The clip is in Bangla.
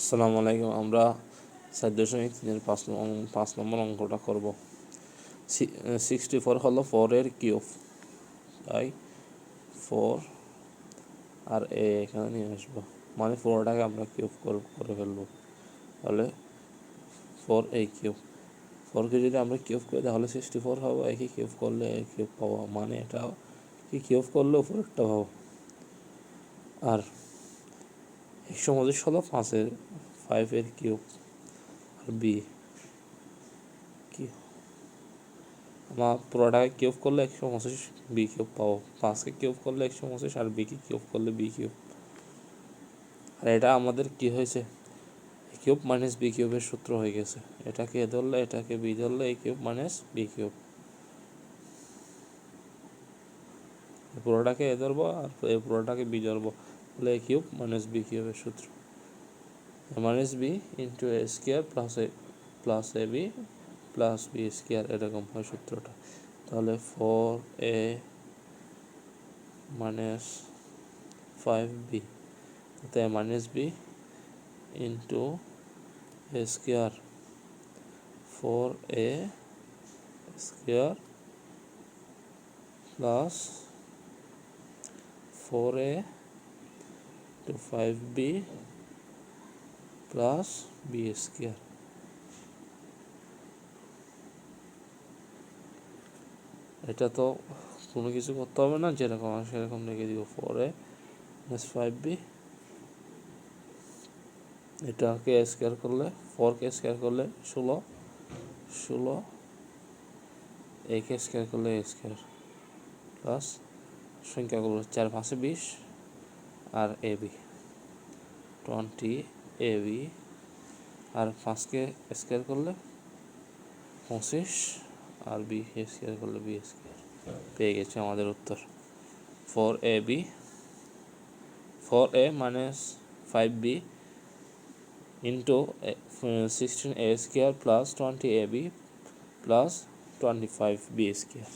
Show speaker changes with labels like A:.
A: আসসালামু আলাইকুম। আমরা 4.3 পাঁচ নম্বর অঙ্কটা করব। 64 হলো 4-এর কিউব, তাই 4 আর এখানে নিয়ে আসবো, মানে 4টাকে আমরা কিউব করে ফেলবো। তাহলে 4a কিউব, 4কে যদি আমরা কিউব করি তাহলে 64 হবে। একে কিউব করলে এ কিউব পাবো, মানে এটা কি কিউব করলে উপরেরটা পাবো। আর 125 হলো 5-এর কিউব, আর বি কি আমার পুরোটাকে কিউব করলে 125 বি কিউব পাবো। 5কে কিউব করলে 125 আর বিকে কিউব করলে বি কিউব। আর এটা আমাদের কি হয়েছে, এ কিউব মাইনাস বি কিউবের সূত্র হয়ে গেছে। এটাকে এ ধরলে এটাকে বি ধরলে এ কিউব মাইনাস বি কিউব, পুরোটাকে এ ধরবো আর এই পুরোটাকে বি ধরবো, তাহলে এ কিউব মাইনাস বি কিউবের সূত্র minus B into A square plus A B plus B square, এরকম হয় সূত্রটা। তাহলে 4a মাইনাস 5b, তাতে minus B into A square 4a square plus 4a to 5b plus B square. এটা তো কোনো কিছু করতে হবে না, যেরকম আছে সেরকম লিখে দিব। 4a প্লাস 5b, এটাকে স্কোয়ার করলে 4কে স্কোয়ার করলে 16, একে স্কোয়ার করলে এ স্কোয়ার প্লাস সংখ্যাগুলো 4×5 20 আর A B 20 A B, R 5কে square করলে 25 আর বি স্কোয়ার করলে বি স্কোয়ার। পেয়ে গেছে আমাদের উত্তর 4a minus 5b into 16a square plus 20ab plus 25b square.